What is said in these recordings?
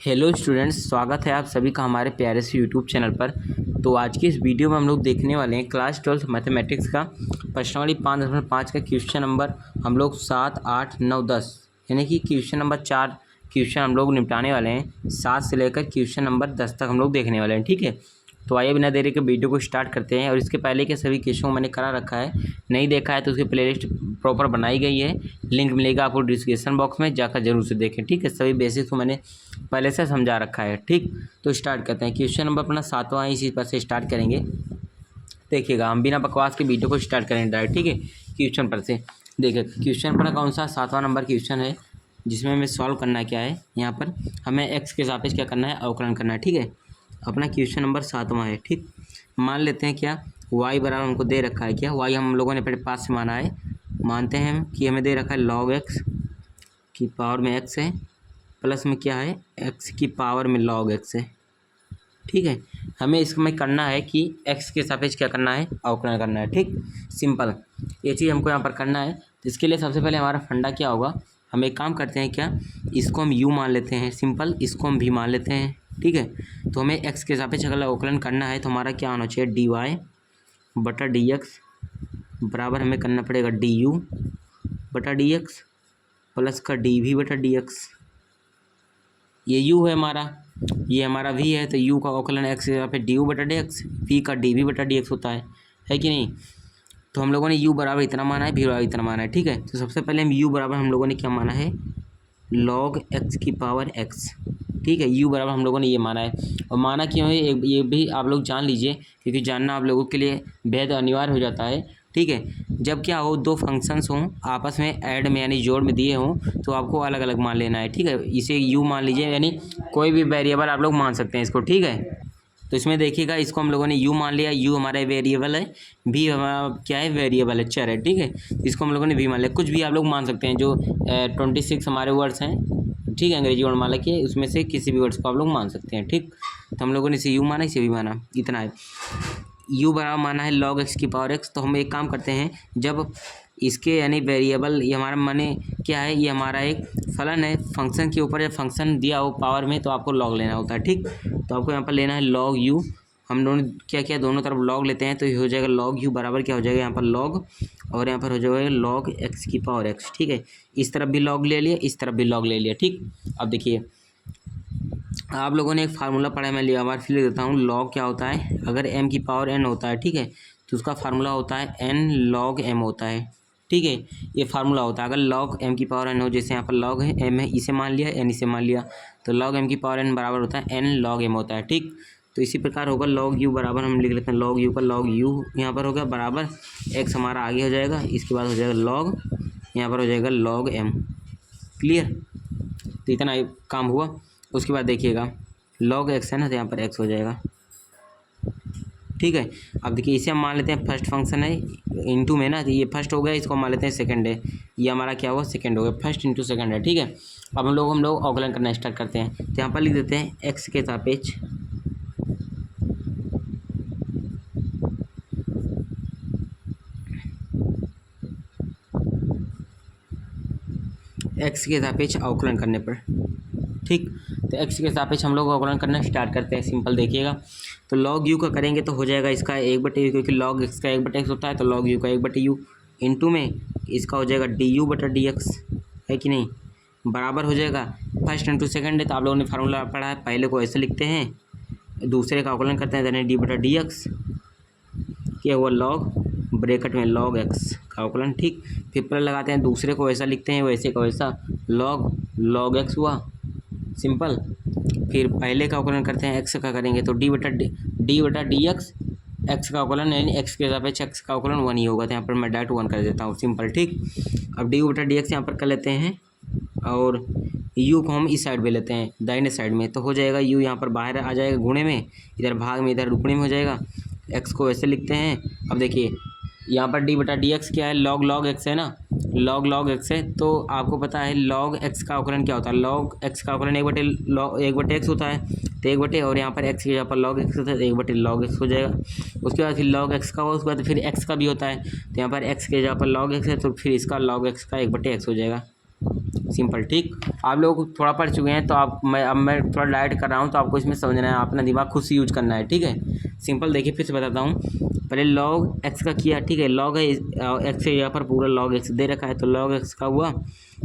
Hello students, स्वागत है आप सभी का हमारे प्यारे से यूट्यूब चैनल पर। तो आज की इस वीडियो में हम लोग देखने वाले हैं क्लास 12 मैथमेटिक्स का प्रश्नावली 5.5 का क्वेश्चन नंबर हम लोग 7, 8, 9, 10 यानी कि क्वेश्चन नंबर 4 क्वेश्चन हम लोग निपटाने वाले हैं। 7 से लेकर क्वेश्चन नंबर 10 तक हम लोग देखने वाले हैं। ठीक है, तो आइए बिना देरी के वीडियो को स्टार्ट करते हैं। और इसके पहले के सभी क्वेश्चन को मैंने करा रखा है, नहीं देखा है तो उसकी प्लेलिस्ट प्रॉपर बनाई गई है, लिंक मिलेगा आपको डिस्क्रिप्शन बॉक्स में, जाकर जरूर से देखें। ठीक है, सभी बेसिक्स को मैंने पहले से समझा रखा है। ठीक, तो स्टार्ट करते हैं। क्वेश्चन नंबर अपना 7वां इसी पर से स्टार्ट करेंगे। देखिएगा, हम बिना बकवास के वीडियो को स्टार्ट करेंगे डायरेक्ट। ठीक है, क्वेश्चन पर से देखिए, क्वेश्चन पर कौन सा 7वां नंबर क्वेश्चन है जिसमें हमें सॉल्व करना है। क्या है यहाँ पर, हमें एक्स के सापेक्ष क्या करना है, अवकलन करना है। ठीक है, अपना क्वेश्चन नंबर 7वां है। ठीक, मान लेते हैं क्या y बराबर हमको दे रखा है, क्या y हम लोगों ने अपने पास से माना है, मानते हैं हम कि हमें दे रखा है log x की पावर में x है, प्लस में क्या है x की पावर में log x है। ठीक है, हमें इसमें करना है कि x के सापेक्ष क्या करना है, अवकलन करना है। ठीक, सिंपल ये चीज़ हमको यहाँ पर करना है। तो इसके लिए सबसे पहले हमारा फंडा क्या होगा, हम एक काम करते हैं, क्या इसको हम u मान लेते हैं, सिंपल इसको हम v मान लेते हैं। ठीक है, तो हमें x के सापेक्ष अगर अवकलन करना है तो हमारा क्या होना चाहिए, dy बटा dx बराबर हमें करना पड़ेगा du बटा dx प्लस का dv बटा dx। ये u है हमारा, ये हमारा v है, तो u का अवकलन x के सापेक्ष du बटा dx, v का dv बटा dx होता है कि नहीं। तो हम लोगों ने u बराबर इतना माना है, v बराबर इतना माना है। ठीक है, तो सबसे पहले हम u बराबर हम लोगों ने क्या माना है, log x की पावर x। ठीक है, u बराबर हम लोगों ने ये माना है। और माना क्यों है ये भी आप लोग जान लीजिए, क्योंकि जानना आप लोगों के लिए बेहद अनिवार्य हो जाता है। ठीक है, जब क्या हो, दो फंक्शंस हों आपस में ऐड में यानी जोड़ में दिए हों तो आपको अलग अलग मान लेना है। ठीक है, इसे u मान लीजिए, यानी कोई भी वेरिएबल आप लोग मान सकते हैं इसको। ठीक है, तो इसमें देखिएगा, इसको हम लोगों ने u मान लिया, u हमारा वेरिएबल है, v हमारा क्या है, वेरिएबल है, चर है। ठीक है, इसको हम लोगों ने v मान लिया। कुछ भी आप लोग मान सकते हैं, जो 26 हमारे वर्ड्स हैं, ठीक है, अंग्रेजी वर्णमाला के, उसमें से किसी भी वर्ड्स को आप लोग मान सकते हैं। ठीक, तो हम लोगों ने इसे u माना, इसे v माना, इतना है। u बराबर माना है log x की पावर x। तो हम एक काम करते हैं, जब इसके यानी वेरिएबल ये हमारा माने क्या है, ये हमारा एक फलन है, फंक्शन के ऊपर जब फंक्शन दिया हो पावर में तो आपको लॉग लेना होता है। ठीक, तो आपको यहाँ पर लेना है log u। हम दोनों क्या क्या दोनों तरफ लॉग लेते हैं, तो ये हो जाएगा log u बराबर क्या हो जाएगा, यहाँ पर log और यहाँ पर हो जाएगा log x की पावर x। ठीक है, इस तरफ भी log ले लिया, इस तरफ भी log ले लिया। ठीक, अब देखिए, आप लोगों ने एक फार्मूला पढ़ा है, मैं लिया बार फिर लिख देता हूँ। log क्या होता है, अगर m की पावर n होता है, ठीक है, तो उसका फार्मूला होता है n log m होता है। ठीक है, ये फार्मूला होता है, अगर log m की पावर n हो, जैसे यहाँ पर log है, m है, इसे मान लिया, n इसे मान लिया, तो log m की पावर n बराबर होता है n log m होता है। ठीक, तो इसी प्रकार होगा log u बराबर, हम लिख लेते हैं log u का log u यहाँ पर होगा बराबर x हमारा आगे हो जाएगा, इसके बाद हो जाएगा log, यहाँ पर हो जाएगा log m। क्लियर, तो इतना काम हुआ। उसके बाद देखिएगा log x है ना, तो यहाँ पर x हो जाएगा। ठीक है, अब देखिए, इसे हम मान लेते हैं फर्स्ट फंक्शन है, इनटू में ना, तो ये फर्स्ट हो गया, इसको मान लेते हैं सेकंड है, ये हमारा क्या हुआ, सेकंड हो गया, फर्स्ट इंटू सेकंड है। ठीक है, अब हम लोग अवकलन करना स्टार्ट करते हैं। तो यहाँ पर लिख देते हैं x के सापेक्ष अवकलन करने पर। ठीक, तो x के सापेक्ष हम लोग अवकलन करना स्टार्ट करते हैं। सिंपल देखिएगा, तो log u का करेंगे तो हो जाएगा इसका 1/u, क्योंकि log x का 1/x होता है, तो log u का 1/u इंटू में इसका हो जाएगा du बटा dx, है कि नहीं, बराबर हो जाएगा फर्स्ट इंटू सेकंड है, तो आप लोगों ने फार्मूला पढ़ा है, पहले को ऐसे लिखते हैं, दूसरे का अवकलन करते हैं, यानी d बटा dx क्या हुआ, log ब्रैकेट में log x का अवकलन। ठीक, फिर प्लस लगाते हैं, दूसरे को वैसा लिखते हैं, वैसे का वैसा, log x हुआ, सिंपल। फिर पहले का अवकलन करते हैं, x का करेंगे तो d बटा dx, x का अवकलन यानी x के सापेक्ष x का अवकलन 1 ही होगा, तो यहाँ पर मैं डायरेक्ट 1 कर देता हूँ, सिंपल। ठीक, अब du बटा dx यहाँ पर कर लेते हैं, और u को हम इस साइड पे लेते हैं, दाहिने साइड में, तो हो जाएगा u यहाँ पर बाहर आ जाएगा गुणे में, इधर भाग में, इधर रुकने में हो जाएगा, x को वैसे लिखते हैं। अब देखिए, यहाँ पर d बटा dx क्या है, log x है ना, log x है, तो आपको पता है log x का अवकलन क्या होता है, log x का अवकलन 1/x होता है, तो 1/, और यहाँ पर x के यहाँ पर log x होता है, तो 1/log x हो जाएगा। उसके बाद फिर log x का हो, उसके बाद फिर x का भी होता है, तो यहाँ पर x के जगह पर log x है, तो फिर इसका log x का 1/x हो जाएगा। सिंपल। ठीक, आप लोग थोड़ा पढ़ चुके हैं तो अब मैं थोड़ा डाइट कर रहा हूँ तो आपको इसमें समझना है, अपना दिमाग खुद से यूज करना है। ठीक है, सिंपल। देखिए फिर से बताता हूँ, पहले log x का किया। ठीक है, log है x से यहाँ पर पूरा log x दे रखा है तो log x का हुआ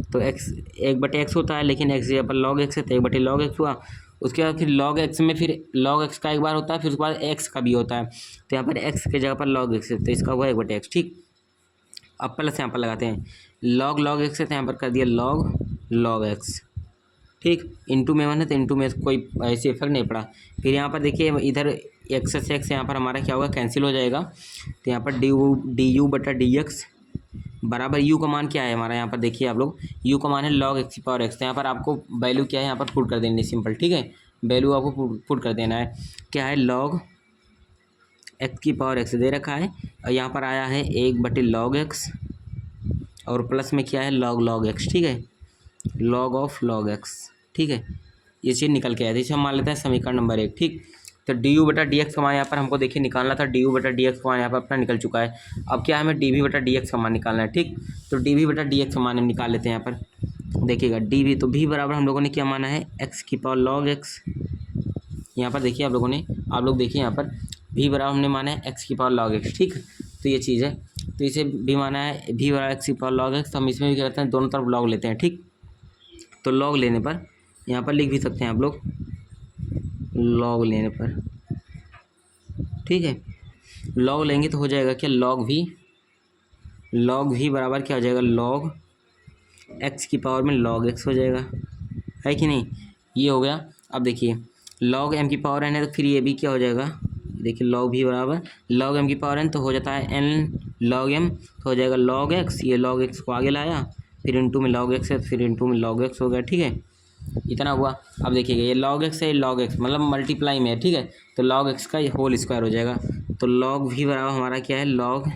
तो x 1/x होता है, लेकिन x यहाँ पर log x है तो 1/log x हुआ। उसके बाद फिर log x में फिर log x का एक बार होता है, फिर उसके बाद x का भी होता है, तो यहाँ पर x की जगह पर log x है तो इसका हुआ 1/x। ठीक, अब प्लस यहाँ पर लगाते हैं, log x है तो यहाँ पर कर दिया log x। ठीक, इंटू में 1 है तो इंटू में कोई ऐसे इफेक्ट नहीं पड़ा। फिर यहाँ पर देखिए इधर x से x यहाँ पर हमारा क्या होगा, कैंसिल हो जाएगा, तो यहाँ पर du/dx बराबर u का मान क्या है हमारा, यहाँ पर देखिए आप लोग u का मान है log x की पावर x। तो यहाँ पर आपको वैल्यू क्या है यहाँ पर पुट कर देनी है, सिंपल। ठीक है, वैल्यू आपको पुट कर देना है, क्या है log x की पावर x दे रखा है और यहाँ पर आया है 1/log x और प्लस में क्या है log x। ठीक है, log x। ठीक है, ये चीज़ निकल के आया था, इसे हम मान लेते हैं समीकरण नंबर 1। ठीक, तो du/dx का मान यहाँ पर हमको देखिए निकालना था, du/dx का मान यहाँ पर अपना निकल चुका है। अब क्या है, हमें dv/dx का मान निकालना है। ठीक, तो dv/dx का मान हम निकाल लेते हैं। यहाँ पर देखिएगा dv, तो v बराबर हम लोगों ने क्या माना है x की पावर log x। यहाँ पर देखिए आप लोग देखिए यहाँ पर v बराबर हमने माना है x की पावर log x। ठीक, तो ये चीज़ है, तो इसे भी माना है v बराबर x की पावर log x, तो हम इसमें भी क्या करते हैं, दोनों तरफ log लेते हैं। ठीक, तो log लेने पर यहाँ पर लिख भी सकते हैं आप लोग, log लेने पर। ठीक है, log लेंगे तो हो जाएगा क्या, log v बराबर क्या हो जाएगा, log x की पावर में log x हो जाएगा, है कि नहीं। ये हो गया। अब देखिए log m की पावर n है तो फिर ये भी क्या हो जाएगा, देखिए log v बराबर log m की पावर n तो हो जाता है n log m, तो हो जाएगा log x। ये log x को आगे लाया, फिर इंटू में log x है, फिर इंटू में log x हो गया। ठीक है, इतना हुआ। अब देखिएगा ये log x है, log x मतलब मल्टीप्लाई में है। ठीक है, तो log x का होल स्क्वायर हो जाएगा, तो log v बराबर हमारा क्या है, log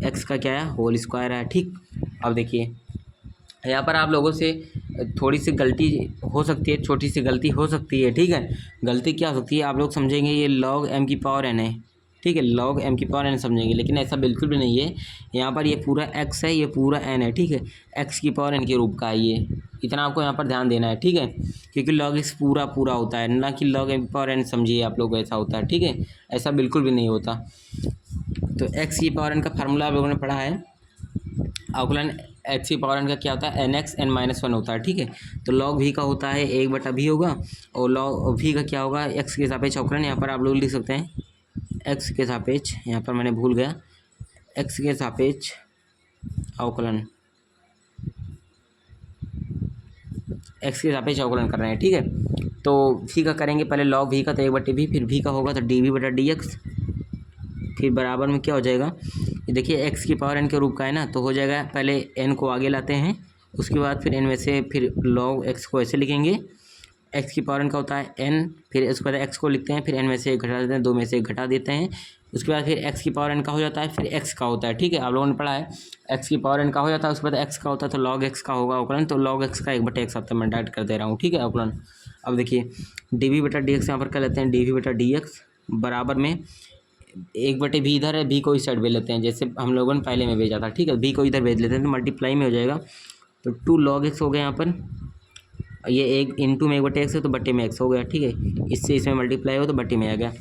x का क्या है, होल स्क्वायर है। ठीक, अब देखिए यहाँ पर आप लोगों से थोड़ी सी गलती हो सकती है, छोटी सी गलती हो सकती है। ठीक है, गलती क्या हो सकती है, आप लोग समझेंगे ये log m की पावर n है। ठीक है, log m की पावर n समझेंगे, लेकिन ऐसा बिल्कुल भी नहीं है। यहाँ पर ये पूरा x है, ये पूरा n है। ठीक है, x की पावर n के रूप का है ये, इतना आपको यहाँ पर ध्यान देना है। ठीक है, क्योंकि log x पूरा होता है, ना कि log m की पावर n समझिए आप लोग ऐसा होता है। ठीक है, ऐसा बिल्कुल भी नहीं होता। तो x की पावर n का फार्मूला आप लोगों ने पढ़ा है, अवकलन x की पावर n का क्या होता है, nx n-1 होता है। ठीक है, तो log v का होता है 1/v होगा, और log v का क्या होगा, x के सापेक्ष अवकलन। यहाँ पर आप लोग लिख सकते हैं x के सापेक्ष, यहाँ पर मैंने भूल गया, x के सापेक्ष अवकलन, x के सापेक्ष अवकलन कर रहे हैं। ठीक है, तो v का करेंगे पहले log v का तो 1/v, फिर v का होगा तो dv/dx, फिर बराबर में क्या हो जाएगा, ये देखिए x की पावर n के रूप का है ना, तो हो जाएगा पहले n को आगे लाते हैं, उसके बाद फिर n में से फिर log x को ऐसे लिखेंगे, x की पावर n का होता है n, फिर उसके बाद x को लिखते हैं, फिर n में से एक घटा देते हैं, 2 में से एक घटा देते हैं, उसके बाद फिर x की पावर n का हो जाता है, फिर x का होता है। ठीक है, आप लोगों ने पढ़ा है x की पावर n का हो जाता है, उसके बाद x का होता है, तो log x का होगा अवकलन, तो log x का 1/x आता है, मैं डायरेक्ट कर दे रहा हूँ। ठीक है, अवकलन। अब देखिए dv/dx यहाँ पर कर लेते हैं, dv/dx बराबर में 1/v इधर है, v को इस साइड भेज लेते हैं, जैसे हम लोगों ने पहले में भेजा था। ठीक है, v को इधर भेज लेते हैं तो मल्टीप्लाई में हो जाएगा, तो 2 log x हो गया यहाँ पर, ये एक इंटू में 1/x है तो बट्टे में x हो गया। ठीक है, इससे इसमें मल्टीप्लाई हो तो बट्टे में आ गया।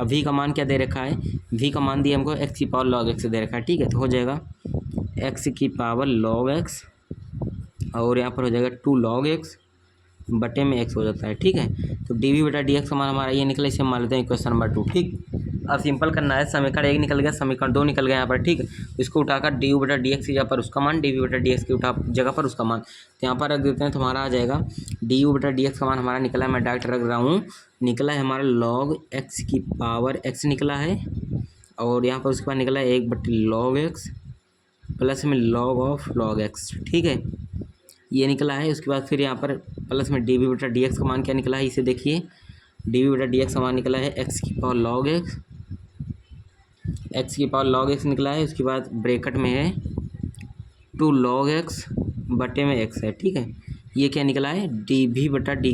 अब v का मान क्या दे रखा है, v का मान दिया हमको x की पावर log x दे रखा है। ठीक है, तो हो जाएगा x की पावर log x और यहाँ पर हो जाएगा 2 log x बटे में x हो जाता है। ठीक है, तो dv/dx का मान हमारा ये निकला, इसे मान लेते हैं क्वेश्चन नंबर 2। ठीक, अब सिंपल करना है, समीकरण 1 निकल गया, समीकरण 2 निकल गया यहाँ पर। ठीक है, इसको उठाकर du/dx की जगह पर उसका मान, dv/dx की जगह पर उसका मान, तो यहाँ पर रख देते हैं तो हमारा आ जाएगा du/dx का मान हमारा निकला है, मैं डायरेक्ट रख रहा हूँ, निकला है हमारा log x की पावर x निकला है, और यहाँ पर उसके बाद निकला है 1/log x प्लस में log x। ठीक है, ये निकला है। उसके बाद फिर यहाँ पर प्लस में dv/dx का मान क्या निकला है, इसे देखिए, dv/dx का मान निकला है x की पावर log x निकला है। उसके बाद ब्रैकेट में है 2 log x बटे में x है। ठीक है, ये क्या निकला है, डी भी बटा डी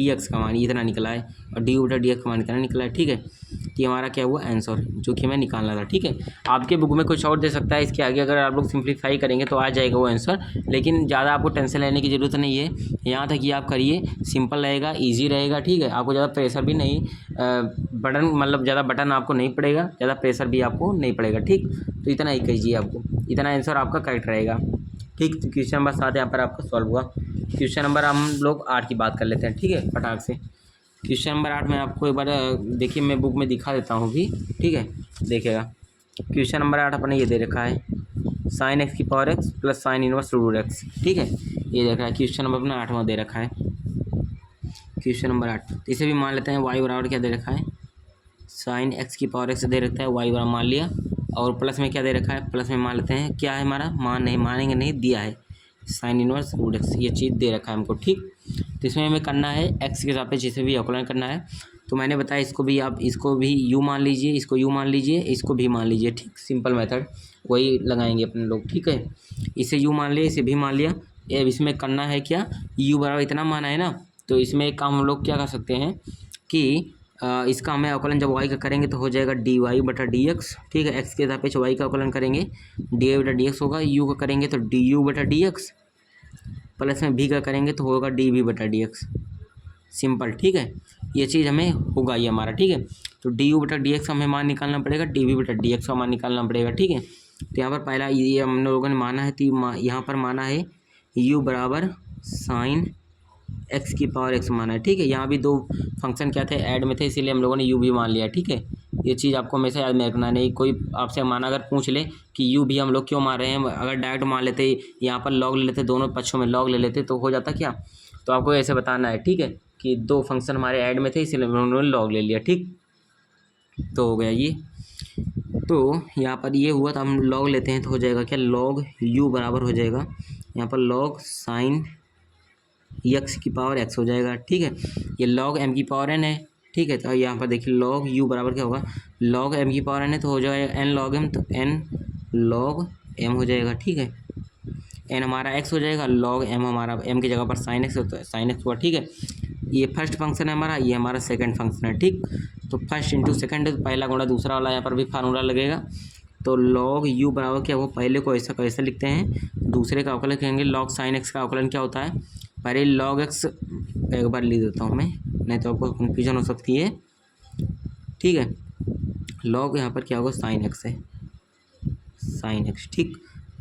एक्स का मान इतना निकला है और डी यू बटा डी एक्स का मान इतना निकला है। ठीक है, तो ये हमारा क्या हुआ आंसर जो कि हमें निकालना था। ठीक है, आपके बुक में कुछ और दे सकता है इसके आगे, अगर आप लोग सिंप्लीफाई करेंगे तो आ जाएगा वो आंसर, लेकिन ज़्यादा आपको टेंशन लेने की ज़रूरत नहीं है। यहाँ तक कि आप करिए, सिंपल रहेगा, ईजी रहेगा। ठीक है, आपको ज़्यादा प्रेशर भी नहीं, बटन मतलब ज़्यादा बटन आपको नहीं पड़ेगा, ज़्यादा प्रेशर भी आपको नहीं पड़ेगा। ठीक, तो इतना ही कीजिए, आपको इतना आंसर आपका करेक्ट रहेगा। ठीक, तो क्वेश्चन नंबर 7 यहाँ पर आपका सॉल्व हुआ। क्वेश्चन नंबर हम लोग 8 की बात कर लेते हैं। ठीक है, फटाक से क्वेश्चन नंबर 8 में आपको एक बार देखिए, मैं बुक में दिखा देता हूँ भी। ठीक है, देखिएगा क्वेश्चन नंबर 8 अपने ये दे रखा है साइन एक्स की power x plus sine inverse root x. ठीक है, ये देख रहा है क्वेश्चन नंबर अपना 8वां दे रखा है, क्वेश्चन नंबर 8। इसे भी मान लेते हैं वाई बराबर क्या दे रखा है, साइन एक्स की पावर एक्स दे रखता है, वाई बराबर मान लिया, और प्लस में क्या दे रखा है, प्लस में मान लेते हैं क्या है हमारा, मान नहीं मानेंगे नहीं, दिया है साइन इनवर्स रूट एक्स, ये चीज़ दे रखा है हमको। ठीक, तो इसमें हमें करना है एक्स के सापेक्ष जिसे भी अवकलन करना है। तो मैंने बताया इसको भी आप इसको भी यू मान लीजिए, इसको यू मान लीजिए, इसको भी मान लीजिए। ठीक, सिंपल मेथड वही लगाएंगे अपने लोग। ठीक है, इसे यू मान लिया, इसे भी मान लिया। अब इसमें करना है क्या, यू बराबर इतना माना है ना, तो इसमें एक काम हम लोग क्या कर सकते हैं कि इसका हमें अवकलन जब वाई का करेंगे तो हो जाएगा डी वाई बटा डी एक्स। ठीक है, एक्स के सापेक्ष वाई का अवकलन करेंगे डी वाई बटा डी एक्स होगा, यू का करेंगे तो डी यू बटा डी एक्स, प्लस में भी का करेंगे तो होगा डी वी बटा डी एक्स। सिंपल। ठीक है, ये चीज़ हमें होगा ये हमारा। ठीक है, तो डी यू बटा डी एक्स का हमें मान निकालना पड़ेगा, डी वी बटा डी एक्स का मान निकालना पड़ेगा। ठीक है, तो यहाँ पर पहला ये हम लोगों ने माना है, तो यहाँ पर माना है यू बराबर साइन एक्स की पावर एक्स माना है। ठीक है, यहाँ भी दो फंक्शन क्या थे, ऐड में थे, इसीलिए हम लोगों ने यू भी मान लिया। ठीक है, ये चीज़ आपको हमेशा याद में रखना, नहीं कोई आपसे माना अगर पूछ ले कि यू भी हम लोग क्यों मान रहे हैं, अगर डायरेक्ट मान लेते यहाँ पर लॉग ले लेते, दोनों पक्षों में लॉग ले लेते तो हो जाता क्या, तो आपको ऐसे बताना है। ठीक है, कि दो फंक्शन हमारे ऐड में थे इसीलिए उन्होंने लॉग ले लिया। ठीक, तो हो गया ये, तो यहाँ पर ये हुआ, तो हम लॉग लेते हैं तो हो जाएगा क्या, लॉग यू बराबर हो जाएगा यहाँ पर लॉग साइन एक्स की पावर एक्स हो जाएगा। ठीक है, ये लॉग एम की पावर एन है। ठीक है, तो यहाँ पर देखिए लॉग यू बराबर क्या होगा, लॉग एम की पावर एन है तो हो जाएगा एन लॉग एम, तो एन लॉग एम हो जाएगा। ठीक है, एन हमारा एक्स हो जाएगा, लॉग एम हमारा एम की जगह पर साइन एक्स होता है, साइन एक्स हुआ। ठीक है, ये फर्स्ट फंक्शन है हमारा, ये हमारा सेकंड फंक्शन है। ठीक, तो फर्स्ट इंटू सेकंड है, तो पहला गुणा दूसरा वाला, यहाँ पर भी फार्मूला लगेगा। तो log u बराबर क्या, वो पहले को ऐसा कैसे लिखते हैं, दूसरे का अवकलन कहेंगे log sin x का अवकलन क्या होता है, पहले log x एक बार लिख देता हूँ मैं, नहीं तो आपको कन्फ्यूजन हो सकती है। ठीक है, log यहाँ पर क्या होगा, sin x है, sin x। ठीक,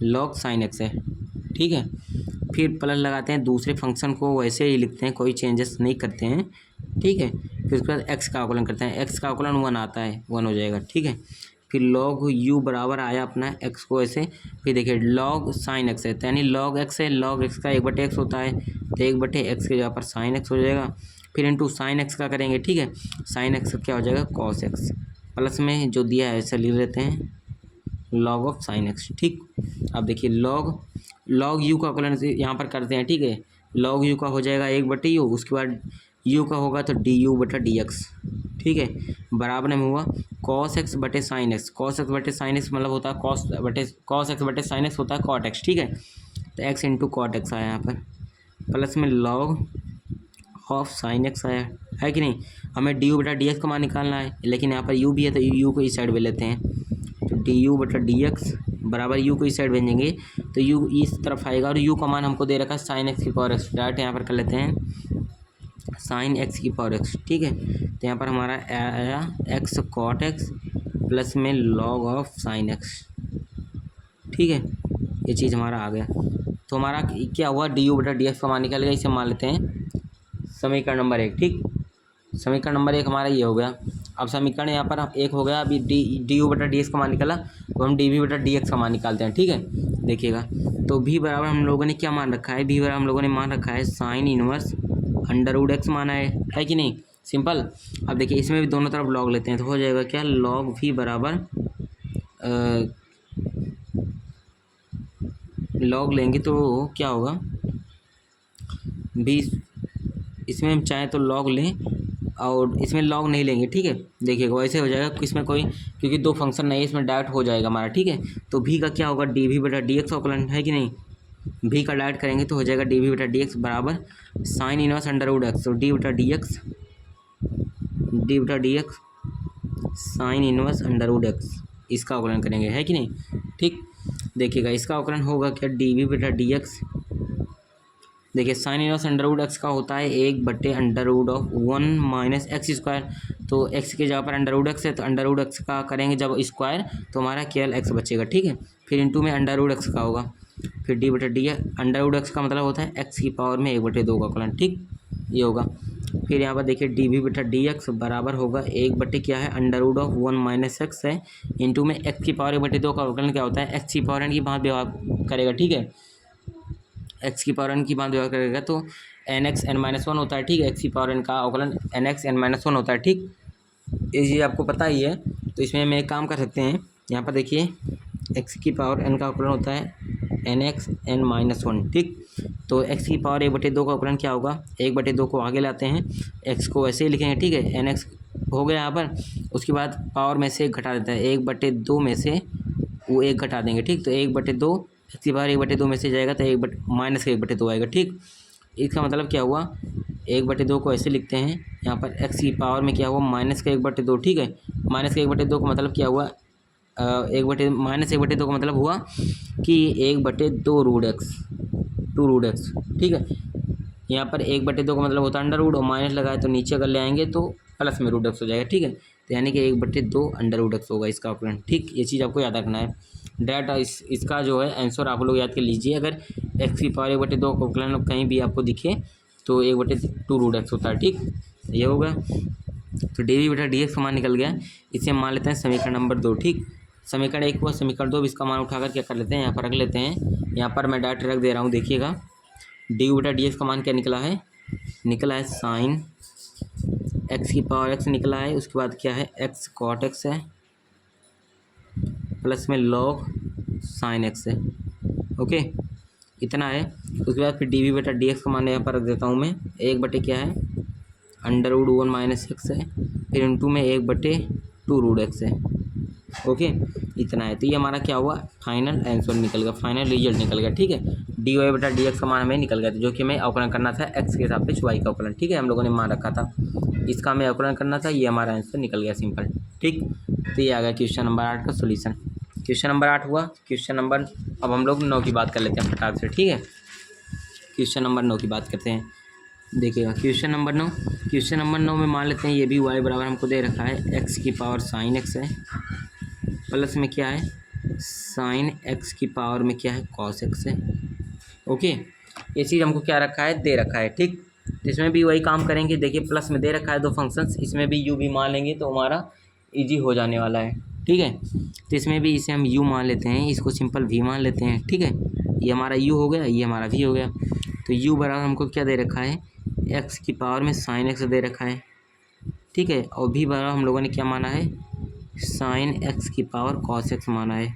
log sin x है। ठीक है, फिर प्लस लगाते हैं, दूसरे फंक्शन को वैसे ही लिखते हैं, कोई चेंजेस नहीं करते हैं। ठीक है, फिर उसके बाद x का अवकलन करते हैं, x का अवकलन 1 आता है, 1 हो जाएगा। ठीक है, फिर log u बराबर आया अपना x को ऐसे, फिर देखिए log sin x है, तो यानी log x है, log x का 1/x होता है, तो 1/x के जगह पर sin x हो जाएगा। फिर इंटू sin x का करेंगे। ठीक है, sin x का क्या हो जाएगा, cos x, प्लस में जो दिया है ऐसे लिख लेते हैं log ऑफ sin x। ठीक, अब देखिए log u का अवकलन यहाँ पर करते हैं। ठीक है, log u का हो जाएगा 1/u, उसके बाद u का होगा तो डी यू बटा डी एक्स। ठीक है, बराबर में हुआ cos x बटे साइन एक्स, cos x बटे साइन एक्स मतलब होता है cos x बटे साइन एक्स होता है cot x। ठीक है, तो x इंटू कॉट एक्स आया यहाँ पर, प्लस में log ऑफ साइन एक्स आया है कि नहीं। हमें डी यू बटा डी एक्स का मान निकालना है, लेकिन यहाँ पर u भी है तो u को इस साइड में लेते हैं, तो डी यू बटा डी एक्स बराबर u को इस साइड भेजेंगे तो u इस तरफ आएगा, और u का मान हमको दे रखा है साइन एक्स की पावर एक्स, डायरेक्ट यहाँ पर कर लेते हैं साइन एक्स की पावर एक्स। ठीक है, तो यहाँ पर हमारा आया एक्स कॉट एक्स प्लस में लॉग ऑफ साइन एक्स। ठीक है, ये चीज़ हमारा आ गया, तो हमारा क्या हुआ, डी यू बटा डी एक्स का मान निकल गया, इसे मान लेते हैं समीकरण नंबर 1। ठीक, समीकरण नंबर 1 हमारा ये हो गया। अब समीकरण यहाँ पर 1 हो गया, अभी डी यू बटा डी एक्स का मान निकला, तो हम डी वी बटा डी एक्स का मान निकालते हैं। ठीक है, देखिएगा, तो भी बराबर हम लोगों ने क्या मान रखा है, भी बराबर हम लोगों ने मान रखा है sine inverse under root x माना है कि नहीं, सिंपल। अब देखिए इसमें भी दोनों तरफ लॉग लेते हैं तो हो जाएगा क्या, लॉग भी बराबर लॉग लेंगे तो क्या होगा, भी इसमें हम चाहें तो लॉग लें और इसमें लॉग नहीं लेंगे। ठीक है, देखिएगा वैसे हो जाएगा, इसमें कोई क्योंकि दो फंक्शन नहीं है इसमें डायरेक्ट हो जाएगा हमारा। ठीक है, तो भी का क्या होगा, डी भी बटा डी एक्स अवकलन है कि नहीं, भी का डायरेक्ट करेंगे तो हो जाएगा डी वी बटा डी एक्स बराबर sine inverse under root x. तो डी बटा d x sine inverse under root x, इसका अवकलन करेंगे, है कि नहीं। ठीक, देखिएगा इसका अवकलन होगा क्या, डी वी बटा डी एक्स। देखिए sine inverse under root x का होता है 1/√1 माइनस एक्स स्क्वायर। तो एक्स के जगह पर अंडर रूट एक्स है तो अंडर रूट एक्स का करेंगे जब स्क्वायर तो हमारा केवल एक्स बचेगा। ठीक है, फिर इंटू में अंडर रूट एक्स का होगा, फिर डी बटा डी अंडर रूट एक्स का मतलब होता है एक्स की पावर में 1/2 का अवकलन। ठीक, ये होगा। फिर यहाँ पर देखिए डी वी बटा डी एक्स बराबर होगा 1/(1 माइनस एक्स है इंटू में एक्स की पावर 1/2 का अवकलन क्या होता है, एक्स की पावर एन की बात व्यवहार करेगा। ठीक है, एक्स की पावर एन की बात व्यवहार करेगा तो n x n minus one होता है। ठीक है, एक्स की पावर एन का अवकलन n x n minus one होता है। ठीक, ये चीज़ आपको पता ही है। तो इसमें हम एक काम कर सकते हैं, यहाँ पर देखिए एक्स की पावर एन का अवकलन होता है n x n minus one. ठीक, तो एक्स की पावर 1/2 का अवकलन क्या होगा, 1/2 को आगे लाते हैं, एक्स को वैसे ही लिखेंगे। ठीक है, एन एक्स हो गया यहाँ पर, उसके बाद पावर में से 1 घटा देता है, 1/2 में से वो 1 घटा देंगे। ठीक, तो 1/2 एक्स की पावर 1/2 में से जाएगा तो माइनस का 1/2 आएगा। ठीक, इसका मतलब क्या हुआ, 1/2 को ऐसे लिखते हैं, यहाँ पर एक्स की पावर में क्या हुआ माइनस का 1/2। ठीक है, माइनस का 1/2 का मतलब क्या हुआ, माइनस 1/2 का मतलब हुआ कि 1/2 रूट एक्स, 2 रूट एक्स। ठीक है, यहाँ पर 1/2 का मतलब होता है अंडर रूट, और माइनस लगाए तो नीचे अगर ले आएंगे तो प्लस में रूट एक्स हो जाएगा। ठीक है, तो यानी कि 1/2 अंडर रूट एक्स होगा इसका अवकलन। ठीक, ये चीज़ आपको याद रखना है। डायरेक्ट इसका जो है आंसर आप लोग याद कर लीजिए। अगर एक्स की पावर 1/2 का अवकलन कहीं भी आपको दिखे तो 1/2 रूट एक्स होता है। ठीक, ये होगा। तो डी वी बटा डी एक्स का मान निकल गया। इसे मान लेते हैं समीकरण नंबर 2। ठीक, समीकरण 1 हुआ, समीकरण 2 इसका मान उठाकर क्या कर लेते हैं, यहाँ पर रख लेते हैं। यहाँ पर मैं डायरेक्ट रख दे रहा हूँ, देखिएगा डी वी बटा डी एक्स का मान क्या निकला है, निकला है साइन एक्स की पावर एक्स निकला है, उसके बाद क्या है एक्स कॉट एक्स है प्लस में लॉग साइन एक्स है। ओके, इतना है। उसके बाद फिर डी वी बटा डी एक्स का मान यहाँ पर रख देता हूँ मैं, 1/, क्या है अंडर रूट 1 माइनस एक्स है, फिर इंटू में 1/2 रूट एक्स है। ओके, इतना है। तो ये हमारा क्या हुआ, फाइनल आंसर निकल गया, फाइनल रिजल्ट निकल गया। ठीक है, डी वाई बटा डी एक्स का मान हमें निकल गया था, जो कि हमें अवकलन करना था एक्स के सापेक्ष वाई का अवकलन। ठीक है, हम लोगों ने मान रखा था, इसका हमें अवकलन करना था, ये हमारा आंसर निकल गया सिंपल। ठीक, तो ये आ गया क्वेश्चन नंबर 8 का सोल्यूशन। क्वेश्चन नंबर 8 हुआ। क्वेश्चन नंबर, अब हम लोग 9 की बात कर लेते हैं फटाक से। ठीक है, क्वेश्चन नंबर 9 की बात करते हैं। देखिएगा क्वेश्चन नंबर 9 में मान लेते हैं ये भी वाई बराबर हमको दे रखा है एक्स की पावर साइन एक्स है, प्लस में क्या है साइन एक्स की पावर में क्या है कॉस एक्स है। ओके, ये चीज़ हमको क्या रखा है, दे रखा है। ठीक, तो इसमें भी वही काम करेंगे। देखिए प्लस में दे रखा है 2 फंक्शंस, इसमें भी यू भी मान लेंगे तो हमारा इजी हो जाने वाला है। ठीक है, तो इसमें भी इसे हम यू मान लेते हैं, इसको सिंपल वी मान लेते हैं। ठीक है, ये हमारा यू हो गया, ये हमारा वी हो गया। तो यू बराबर हमको क्या दे रखा है, एक्स की पावर में साइन एक्स दे रखा है। ठीक है, और भी बराबर हम लोगों ने क्या माना है, साइन एक्स की पावर कॉस एक्स माना है।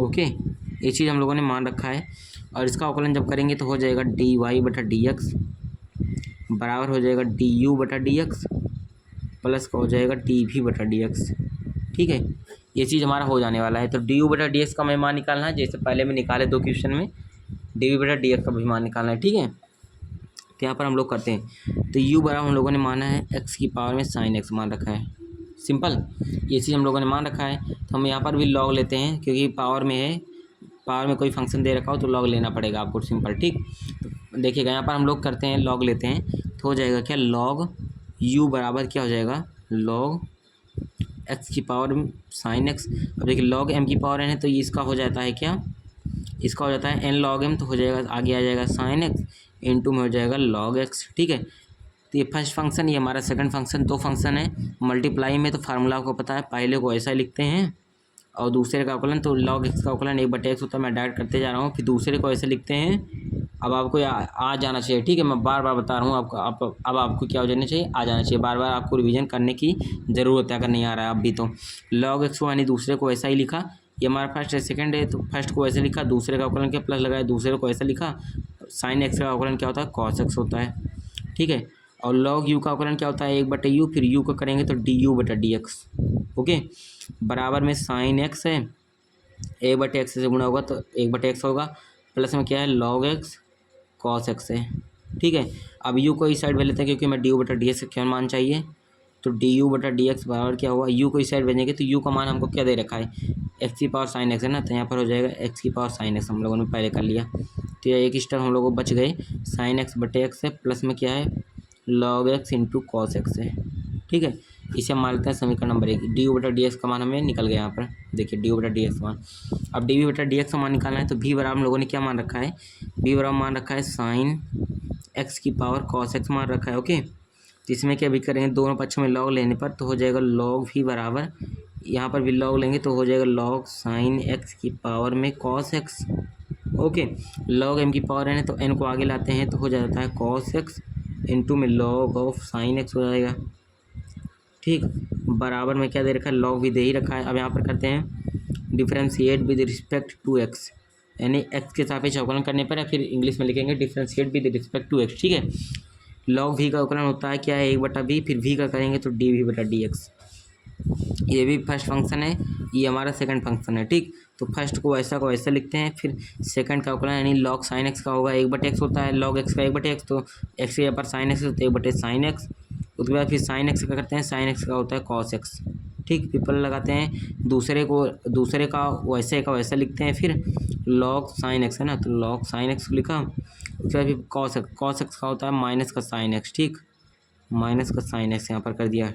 ओके, ये चीज़ हम लोगों ने मान रखा है। और इसका अवकलन जब करेंगे तो हो जाएगा डी वाई बटा डी एक्स बराबर हो जाएगा डी यू बटा डी एक्स प्लस का हो जाएगा डी वी बटा डी एक्स। ठीक है, ये चीज़ हमारा हो जाने वाला है। तो डी यू बटा डी एक्स का हमें मान निकालना है, जैसे पहले में निकाले 2 क्वेश्चन में, डी वी बटा डी एक्स का भी मान निकालना है। ठीक है, तो यहाँ पर हम लोग करते हैं। तो यू बराबर हम लोगों ने माना है एक्स की पावर में साइन एक्स मान रखा है, सिंपल ये चीज़ हम लोगों ने मान रखा है। तो हम यहाँ पर भी लॉग लेते हैं, क्योंकि पावर में है, पावर में कोई फंक्शन दे रखा हो तो लॉग लेना पड़ेगा आपको, सिंपल। ठीक, तो देखिएगा यहाँ पर हम लोग करते हैं, लॉग लेते हैं तो हो जाएगा क्या, लॉग यू बराबर क्या हो जाएगा, लॉग एक्स की पावर साइन एक्स। अब देखिए लॉग एम की पावर एन है तो ये इसका हो जाता है क्या, इसका हो जाता है एन लॉग एम, तो हो जाएगा आगे आ जाएगा साइन एक्स इंटू में हो जाएगा लॉग एक्स। ठीक है, तो ये फर्स्ट फंक्शन, ये हमारा सेकंड फंक्शन, 2 फंक्शन है। मल्टीप्लाई में तो फार्मूला आपको पता है, पहले को ऐसा लिखते हैं और दूसरे का अवकलन, तो लॉग एक्स का अवकलन 1/x होता है, मैं डायरेक्ट करते जा रहा हूँ। फिर दूसरे को ऐसे लिखते हैं, अब आपको आ जाना चाहिए। ठीक है, मैं बार बार बता रहा हूँ आपको, अब आपको क्या हो जाना चाहिए, आ जाना चाहिए। बार बार आपको रिवीजन करने की ज़रूरत है, अगर नहीं आ रहा है अब भी तो। लॉग एक्स को यानी दूसरे को ऐसा ही लिखा, ये हमारा फर्स्ट है, सेकंड है, तो फर्स्ट को ऐसे लिखा, दूसरे का अवकलन क्या प्लस लगाया, दूसरे को ऐसा लिखा। साइन एक्स का अवकलन क्या होता है, कॉस एक्स होता है। ठीक है, और लॉग यू का अवकलन क्या होता है, 1/u, फिर यू को करेंगे तो डी यू बटा डी एक्स। ओके, बराबर में साइन एक्स है, 1/x से गुणा होगा तो 1/x होगा, प्लस में क्या है लॉग एक्स कॉस एक्स है। ठीक है, अब यू को इस साइड भेज लेते हैं क्योंकि मैं डी यू बटा डी एक्स का क्या मान चाहिए, तो डी यू बटा डी एक्स बराबर क्या हुआ, यू को इस साइड भेजेंगे तो यू का मान हमको क्या दे रखा है, एक्स की पावर साइन एक्स है ना, तो यहाँ पर हो जाएगा एक्स की पावर साइन एक्स, हम लोगों ने पहले कर लिया। तो ये एक स्टेप हम लोगों को बच गए, साइन एक्स बटे एक्स है प्लस में क्या है log x into cos x है। ठीक है, इसे हम मान लेते हैं समीकरण नंबर 1। डी यू बटा डी एक्स का मान हमें निकल गया यहाँ पर, देखिए डी यू बटा डी एक्स का मान। अब डी यू बटा डी एक्स का मान निकालना है तो भी बराबर हम लोगों ने क्या मान रखा है, भी बराबर मान रखा है साइन एक्स की पावर कॉस एक्स मान रखा है। ओके, तो इसमें क्या भी करेंगे, दोनों पक्षों में लॉग लेने पर तो हो जाएगा लॉग भी बराबर, यहाँ पर भी लॉग लेंगे तो हो जाएगा लॉग साइन एक्स की पावर में cos x. Okay, log m की पावर एन है तो एन को आगे लाते हैं तो हो जाता है कॉस एक्स इंटू में लॉग ऑफ साइन एक्स हो जाएगा। ठीक, बराबर में क्या दे रखा है, लॉग भी दे ही रखा है। अब यहाँ पर करते हैं differentiate with respect to x, यानी एक्स के सापेक्ष अवकलन करने पर, या फिर इंग्लिश में लिखेंगे differentiate with respect to x. ठीक है, लॉग वी का अवकलन होता है क्या है 1/v, फिर वी का करेंगे तो डी वी बटा डी एक्स। ये भी फर्स्ट फंक्शन है, ये हमारा सेकंड फंक्शन है। ठीक, तो फर्स्ट को ऐसा लिखते हैं, फिर सेकंड का अवकलन यानी लॉग साइन एक्स का होगा 1/x होता है, लॉग एक्स का 1/x, तो एक्स के यहाँ पर साइन एक्स तो 1/sin x। उसके बाद फिर साइन एक्स का करते हैं, साइन एक्स का होता है कॉस एक्स। ठीक, पिपल लगाते हैं, दूसरे का वैसा लिखते हैं, फिर लॉग साइन एक्स है ना, तो लॉग साइन एक्स लिखा। उसके बाद फिर कॉस एक्स का होता है माइनस का साइन एक्स। ठीक, माइनस का साइन एक्स यहाँ पर कर दिया।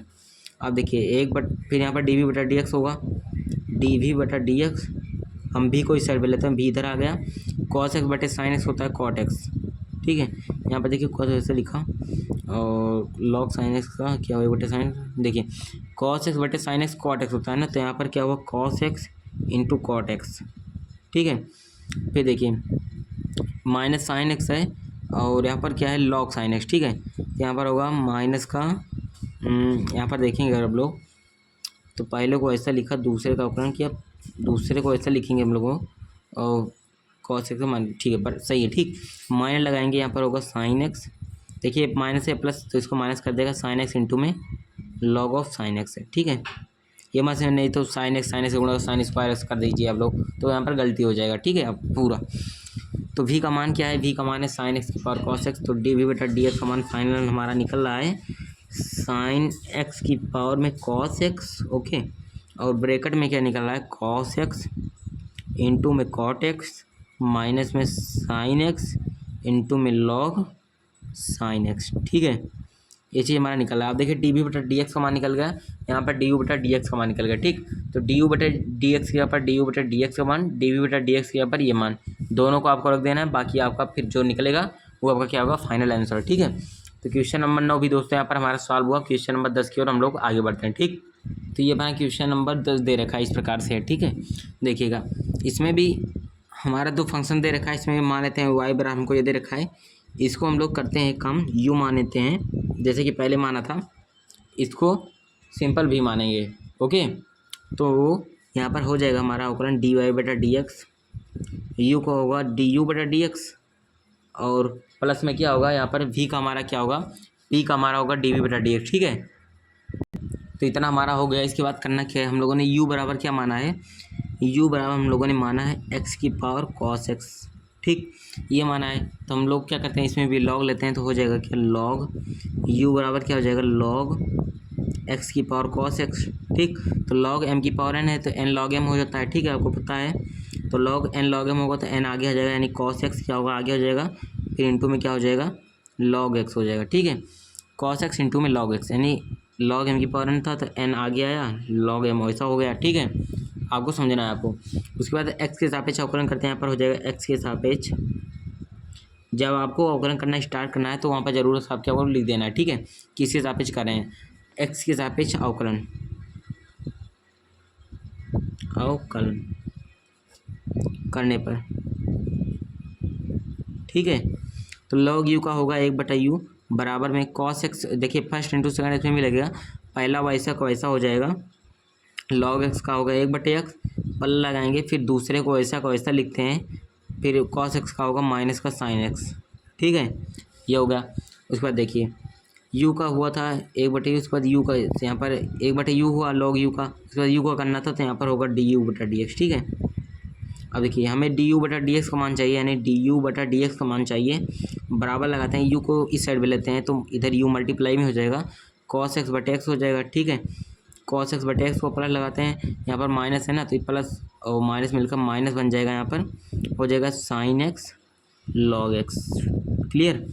अब देखिए फिर यहाँ पर डी वी बटा डी एक्स होगा, डी वी बटा डी एक्स, हम भी को इस साइड पे लेते हैं, भी इधर आ गया, कॉस एक्स बटे साइन एक्स होता है कॉट एक्स। ठीक है, यहाँ पर देखिए कॉस ऐसे लिखा, और लॉग साइन एक्स का क्या हुआ बटे साइन, देखिए कॉस एक्स बटे साइन एक्स कॉट एक्स होता है ना, तो यहाँ पर क्या हुआ cos x into cot x. ठीक है, फिर देखिए माइनस साइन एक्स है और यहाँ पर क्या है लॉग साइन एक्स। ठीक है, यहाँ पर होगा माइनस का, यहाँ पर देखेंगे अगर आप लोग तो पहले को ऐसा लिखा, दूसरे का अवकलन किया, दूसरे को ऐसा लिखेंगे हम लोगों, और कॉस एक्स मान, ठीक है पर सही है। ठीक, माइनस लगाएंगे, यहाँ पर होगा साइन एक्स, देखिए माइनस है प्लस तो इसको माइनस कर देगा, साइन एक्स इंटू में लॉग ऑफ साइन एक्स है। ठीक है, ये मत से नहीं तो साइन एक्स गुणा साइन स्क्वायर एक्स कर दीजिए आप लोग, तो यहाँ पर गलती हो जाएगा। ठीक है, अब पूरा तो v का मान क्या है, v का मान है साइन एक्स की पावर कॉस एक्स, तो डी वी बटा डी एक्स का मान फाइनल हमारा निकल रहा है साइन एक्स की पावर में कॉस एक्स। ओके, और ब्रैकेट में क्या निकल रहा है कॉस एक्स इंटू में कॉट एक्स माइनस में साइन एक्स इंटू में लॉग साइन एक्स। ठीक है, ये चीज़ हमारा निकल रहा है। आप देखिए डी वी बटा डी एक्स का मान निकल गया, यहाँ पर डी यू बटा डी एक्स का मान निकल गया। ठीक, तो डी यू बटा डी एक्स के यहाँ पर डी यू बटा डी एक्स का मान, डी वी बटा डी एक्स के यहाँ पर ये मान, दोनों को आपको रख देना है, बाकी आपका फिर जो निकलेगा वो आपका क्या होगा फाइनल आंसर। ठीक है, तो क्वेश्चन नंबर 9 भी दोस्तों यहाँ पर हमारा सॉल्व हुआ। क्वेश्चन नंबर 10 की ओर हम लोग आगे बढ़ते हैं। ठीक, तो ये अपना क्वेश्चन नंबर 10 दे रखा है इस प्रकार से है। ठीक है, देखिएगा इसमें भी हमारा 2 फंक्शन दे रखा है, इसमें मान लेते हैं वाई बराबर हमको ये दे रखा है, इसको हम लोग करते हैं काम यू मान लेते हैं, जैसे कि पहले माना था, इसको सिंपल भी मानेंगे। ओके, तो यहाँ पर हो जाएगा हमारा अवकलन डी वाई बटा डी एक्स, यू का होगा डी यू बटा डी एक्स, और प्लस में क्या होगा यहाँ पर वी का हमारा क्या होगा, पी का हमारा होगा डी वी बटा डी एक्स। ठीक है, तो इतना हमारा हो गया। इसके बाद करना क्या है, हम लोगों ने u बराबर क्या माना है, u बराबर हम लोगों ने माना है x की पावर cos x। ठीक, ये माना है तो हम लोग क्या करते हैं, इसमें भी log लेते हैं, तो हो जाएगा क्या log u बराबर क्या हो जाएगा log x की पावर cos x। ठीक, तो log m की पावर n है तो n log m हो जाता है। ठीक है, आपको पता है, तो log n log m होगा तो n आगे आ जाएगा, यानी cos x क्या होगा आगे हो जाएगा, फिर इंटू में क्या हो जाएगा log x हो जाएगा। ठीक है, cos x इंटू में log x, यानी log m की पावर n था तो n आगे आया, log m ऐसा हो गया। ठीक है, आपको समझना है आपको। उसके बाद x के सापेक्ष अवकलन करते हैं, यहाँ पर हो जाएगा x के सापेक्ष, जब आपको अवकलन करना स्टार्ट करना है तो वहाँ पर जरूर आप क्या लिख देना है। ठीक है, किसके सापेक्ष कर रहे हैं, x के सापेक्ष अवकलन करने पर। ठीक है, तो log u का होगा 1/u बराबर में cos x, देखिए फर्स्ट इंटू सेकंड इसमें भी लगेगा, पहला वैसा को वैसा हो जाएगा, log x का होगा 1/x, पल्ला लगाएंगे, फिर दूसरे को वैसा को वैसा लिखते हैं, फिर cos x का होगा माइनस का sin x। ठीक है, ये हो गया। उसके बाद देखिए u का हुआ था 1/u, उसके बाद u का यहाँ पर 1/u हुआ log u का, उसके बाद u का करना था तो यहाँ पर होगा du बटा dx। ठीक है, अब देखिए हमें डी यू बटा डी एक्स का मान चाहिए, यानी डी यू बटा डी एक्स का मान चाहिए। बराबर लगाते हैं, यू को इस साइड में लेते हैं तो इधर यू मल्टीप्लाई में हो जाएगा, कॉस एक्स बटे एक्स हो जाएगा। ठीक है, कॉस एक्स बटे एक्स को प्लस लगाते हैं, यहाँ पर माइनस है ना तो ये प्लस और माइनस मिलकर माइनस बन जाएगा, यहाँ पर हो जाएगा sine x log x. Clear.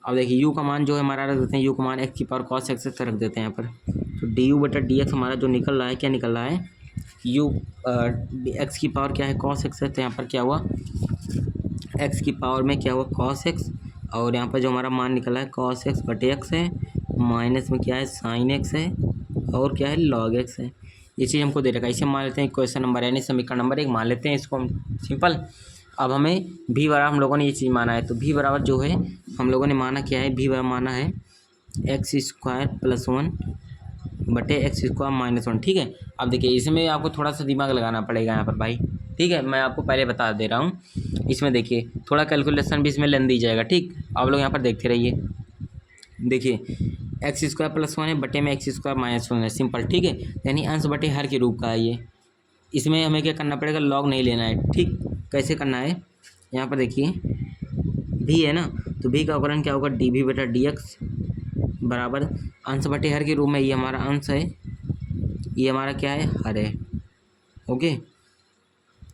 अब देखिए यू का मान जो है हमारा रख देते हैं, यू का मान एक्स की पावर कॉस एक्स रख देते हैं यहाँ पर। तो डी यू बटा डी एक्स हमारा जो निकल रहा है, क्या निकल रहा है, यू एक्स की पावर क्या है, कॉस एक्स है, तो यहाँ पर क्या हुआ, एक्स की पावर में क्या हुआ कॉस एक्स, और यहाँ पर जो हमारा मान निकला है कॉस एक्स बटे एक्स है, माइनस में क्या है साइन एक्स है, और क्या है लॉग एक्स है। ये चीज़ हमको दे रखा है, इसे मान लेते हैं क्वेश्चन नंबर यानी समीकरण नंबर 1 मान लेते हैं इसको हम सिंपल। अब हमें भी बराबर हम लोगों ने ये चीज़ माना है, तो भी बराबर जो है हम लोगों ने माना क्या है, भी बराबर माना है एक्स स्क्वायर प्लस 1 बटे एक्स स्क्वायर माइनस 1। ठीक है, अब देखिए इसमें आपको थोड़ा सा दिमाग लगाना पड़ेगा यहाँ पर भाई। ठीक है, मैं आपको पहले बता दे रहा हूँ, इसमें देखिए थोड़ा कैलकुलेशन भी इसमें लेन दी जाएगा। ठीक, आप लोग यहाँ पर देखते रहिए। देखिए एक्स स्क्वायर प्लस 1 है, बटे में एक्स स्क्वायर माइनस 1 है, सिंपल। ठीक है, यानी अंश बटे हर के रूप का है ये। इसमें हमें क्या करना पड़ेगा, लॉग नहीं लेना है। ठीक, कैसे करना है, यहाँ पर देखिए भी है ना, तो भी का अवकलन क्या होगा, डी भी बटा डी एक्स बराबर अंश बटे हर के रूप में, ये हमारा अंश है, ये हमारा क्या है, हर है। ओके,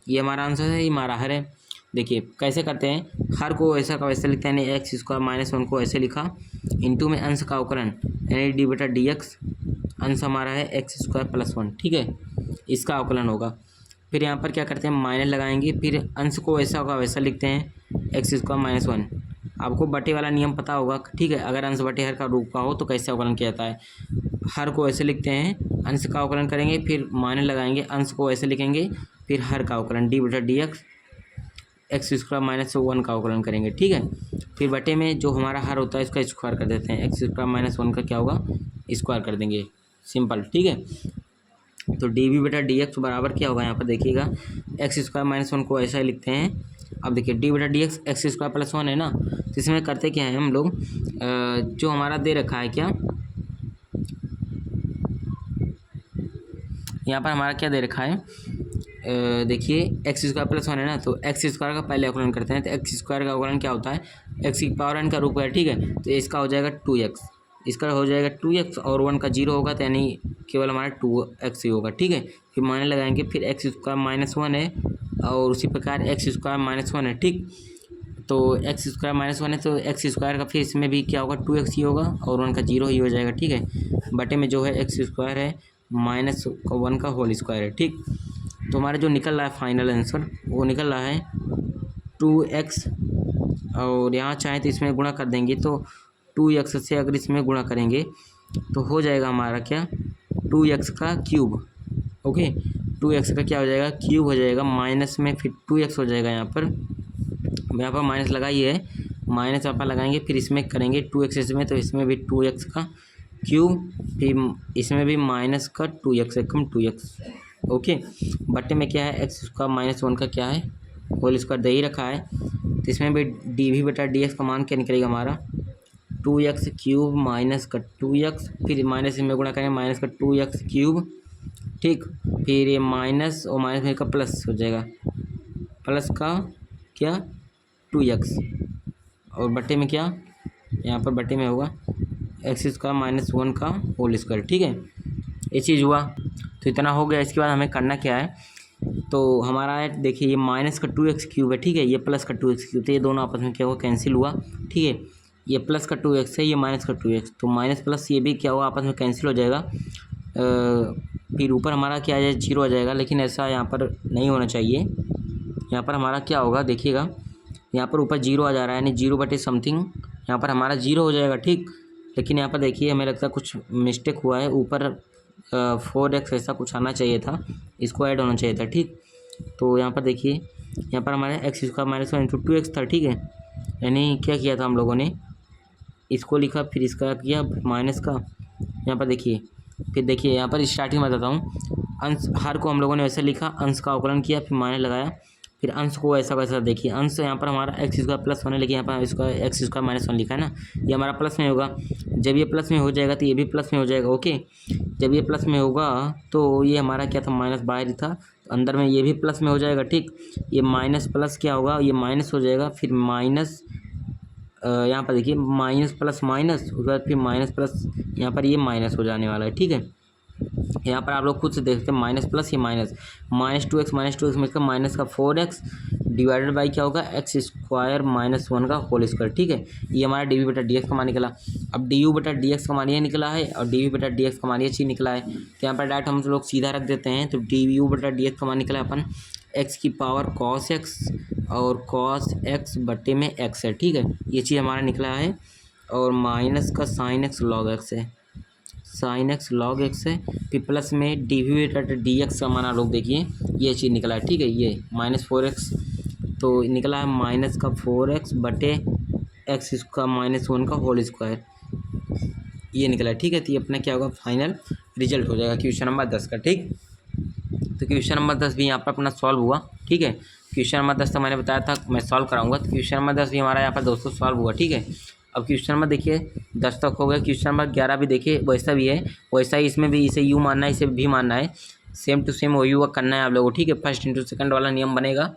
ये हमारा आंसर है, ये हमारा हर है। देखिए कैसे करते हैं, हर को ऐसा का वैसे लिखते हैं, यानी एक्स स्क्वायर माइनस 1 को ऐसे लिखा, इंटू में अंश का अवकलन यानी डी बटा डी एक्स, अंश हमारा है एक्स स्क्वायर प्लस 1। ठीक है, इसका अवकलन होगा। फिर यहाँ पर क्या करते हैं, माइनस लगाएंगे, फिर अंश को ऐसा का वैसा लिखते हैं एक्स स्क्वायर माइनस 1। आपको बटे वाला नियम पता होगा। ठीक है, अगर अंश बटे हर का रूप का हो तो कैसे अवकलन किया जाता है, हर को ऐसे लिखते हैं, अंश का अवकलन करेंगे, फिर माइनस लगाएंगे, अंश को ऐसे लिखेंगे, फिर हर का अवकलन डी बटा d x, x square minus 1 का अवकलन करेंगे। ठीक है, फिर बटे में जो हमारा हर होता है इसका स्क्वायर कर देते हैं, एक्स स्क्वायर माइनस 1 का क्या होगा, स्क्वायर कर देंगे, सिंपल। ठीक है, तो डी वी बटा डी एक्स बराबर क्या होगा, यहाँ पर देखिएगा एक्स स्क्वायर माइनस 1 को ऐसा ही लिखते हैं। अब देखिए डी बटा d x x square plus 1 है ना, तो इसमें करते क्या है हम लोग, जो हमारा दे रखा है क्या, यहाँ पर हमारा क्या दे रखा है, देखिए एक्स स्क्वायर प्लस 1 है ना, तो एक्स स्क्वायर का पहले अवकलन करते हैं, तो एक्स स्क्वायर का अवकलन क्या होता है, एक्स की पावर n का रूप है। ठीक है, तो इसका हो जाएगा 2x, इसका हो जाएगा 2x, और 1 का 0 होगा, तो यानी केवल हमारा 2x ही होगा। ठीक है, फिर माइनस लगाएंगे, फिर एक्स स्क्वायर माइनस 1 है, और उसी प्रकार एक्स स्क्वायर माइनस 1 है। ठीक, तो एक्स स्क्वायर माइनस 1 है, तो एक्स स्क्वायर का फिर इसमें भी क्या होगा, 2x ही होगा, और 1 का 0 ही हो जाएगा। ठीक है, बटे में जो है एक्स स्क्वायर है माइनस 1 का होल स्क्वायर है। ठीक, तो हमारा जो निकल रहा है फाइनल आंसर वो निकल रहा है 2x, और यहाँ चाहे तो इसमें गुणा कर देंगे, तो 2x से अगर इसमें गुणा करेंगे तो हो जाएगा हमारा क्या, 2x का क्यूब। ओके, 2x का क्या हो जाएगा, क्यूब हो जाएगा, माइनस में फिर 2x हो जाएगा। यहाँ पर माइनस लगाई है, माइनस यहाँ पर लगाएंगे, फिर इसमें करेंगे 2x इसमें, तो इसमें भी 2x का क्यूब, फिर इसमें भी माइनस का 2x एकम 2x। ओके, बटे में क्या है, एक्स स्क्वायर माइनस 1 का क्या है, होल स्क्वायर दे ही रखा है, तो इसमें भी डी वी बटा डी एक्स का मान क्या निकलेगा हमारा, 2x क्यूब माइनस का 2x, फिर माइनस में गुणा करेंगे, माइनस का 2x क्यूब। ठीक, फिर ये माइनस और माइनस में का प्लस हो जाएगा, प्लस का क्या 2x, और बटे में क्या, यहाँ पर बटे में होगा एक्स स्क्वायर माइनस 1 का होल स्क्वायर। ठीक है, ये चीज़ हुआ, तो इतना हो गया। इसके बाद हमें करना क्या है, तो हमारा है देखिए ये माइनस का 2x क्यूब है। ठीक है, ये प्लस का 2x क्यूब, तो ये दोनों आपस में क्या हुआ, कैंसिल हुआ। ठीक है, ये प्लस का 2x है, ये माइनस का 2x, तो माइनस प्लस ये भी क्या हुआ, आपस में कैंसिल हो जाएगा। फिर ऊपर हमारा क्या आ जाए, 0 आ जाएगा, लेकिन ऐसा यहाँ पर नहीं होना चाहिए। यहाँ पर हमारा क्या होगा, देखिएगा यहाँ पर ऊपर 0 आ जा रहा है, यानी 0 बटे समथिंग, यहाँ पर हमारा 0 हो जाएगा। ठीक, लेकिन यहाँ पर देखिए हमें लगता है कुछ मिस्टेक हुआ है, ऊपर 4x ऐसा कुछ आना चाहिए था, इसको ऐड होना चाहिए था। ठीक, तो यहाँ पर देखिए यहाँ पर हमारे x square minus 1 into 2x था। ठीक है, यानी क्या किया था हम लोगों ने, इसको लिखा, फिर इसका किया माइनस का, यहाँ पर देखिए, फिर देखिए यहाँ पर स्टार्टिंग में बताता हूँ, अंश हर को हम लोगों ने वैसे लिखा, अंश का अवकलन किया, फिर माइनस लगाया, फिर अंश को ऐसा वैसा देखिए, अंश यहाँ पर हमारा एक्स स्क्वायर प्लस 1 है, लेकिन यहाँ पर इसका एक्स स्क्वायर माइनस 1 लिखा है ना, ये हमारा प्लस में होगा। जब ये प्लस में हो जाएगा तो ये भी प्लस में हो जाएगा। ओके, जब ये प्लस में होगा तो ये हमारा क्या था, माइनस बाहर ही था, अंदर में ये भी प्लस में हो जाएगा, ठीक। ये माइनस प्लस क्या होगा, ये माइनस हो जाएगा, फिर माइनस यहाँ पर देखिए माइनस प्लस माइनस, उसके बाद फिर माइनस प्लस, यहाँ पर ये माइनस हो जाने वाला है, ठीक है। यहाँ पर आप लोग खुद से देख सकते हैं माइनस प्लस ये माइनस, माइनस टू एक्स में इसका माइनस का 4x डिवाइडेड बाई क्या होगा एक्स स्क्वायर माइनस 1 का होल स्क्वायर, ठीक है। ये हमारा डी वी बटा डी एक्स का मान निकला। अब डी यू बटा डी एक्स का मान ये निकला है और डी वी बटा डी एक्स का मान ये चीज़ निकला है। तो यहाँ पर डायरेक्ट हम लोग सीधा रख देते हैं। तो डी यू बटा डी एक्स का मान निकला अपन एक्स की पावर कॉस एक्स और कॉस एक्स बटे में एक्स है, ठीक है। ये चीज़ हमारा निकला है। और माइनस का साइन एक्स लॉग एक्स है, साइन एक्स लॉग एक्स है। फिर प्लस में डी वी बटा डी एक्स का मान आप लोग देखिए ये चीज़ निकला है, ठीक है। ये माइनस 4x तो निकला है माइनस का 4x बटे एक्स इसका माइनस 1 का होल स्क्वायर, ये निकला है, ठीक है। तो ये अपना क्या होगा फाइनल रिजल्ट हो जाएगा क्वेश्चन नंबर 10 का, ठीक। तो क्वेश्चन नंबर 10 भी यहाँ पर अपना सॉल्व हुआ, ठीक है। क्वेश्चन नंबर 10 तो मैंने बताया था मैं सॉल्व कराऊंगा, तो क्वेश्चन नंबर 10 भी हमारा यहाँ पर दोस्तों सॉल्व हुआ, ठीक है। अब क्वेश्चन नंबर देखिए 10 तक हो गया। क्वेश्चन नंबर 11 भी देखिए वैसा भी है, वैसा ही इसमें भी इसे यू मानना है, इसे भी मानना है, सेम टू सेम वही करना है आप लोगों को, ठीक है। फर्स्ट इंटू सेकंड वाला नियम बनेगा,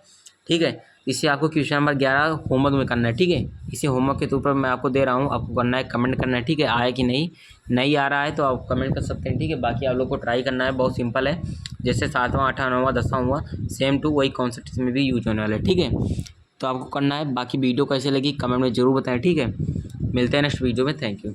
ठीक है। इसे आपको क्वेश्चन नंबर 11 होमवर्क में करना है, ठीक है। इसे होमवर्क के तौर पर मैं आपको दे रहा हूँ, आपको करना है, कमेंट करना है, ठीक है। आया कि नहीं आ रहा है तो आप कमेंट कर सकते हैं, ठीक है। बाकी आप लोग को ट्राई करना है, बहुत सिंपल है, जैसे 7वां 8वां 9वां 10वां हुआ सेम टू वही कॉन्सेप्ट इसमें भी यूज होने वाला है, ठीक है। तो आपको करना है। बाकी वीडियो कैसे लगी कमेंट में ज़रूर बताएं, ठीक है। मिलते हैं नेक्स्ट वीडियो में, थैंक यू।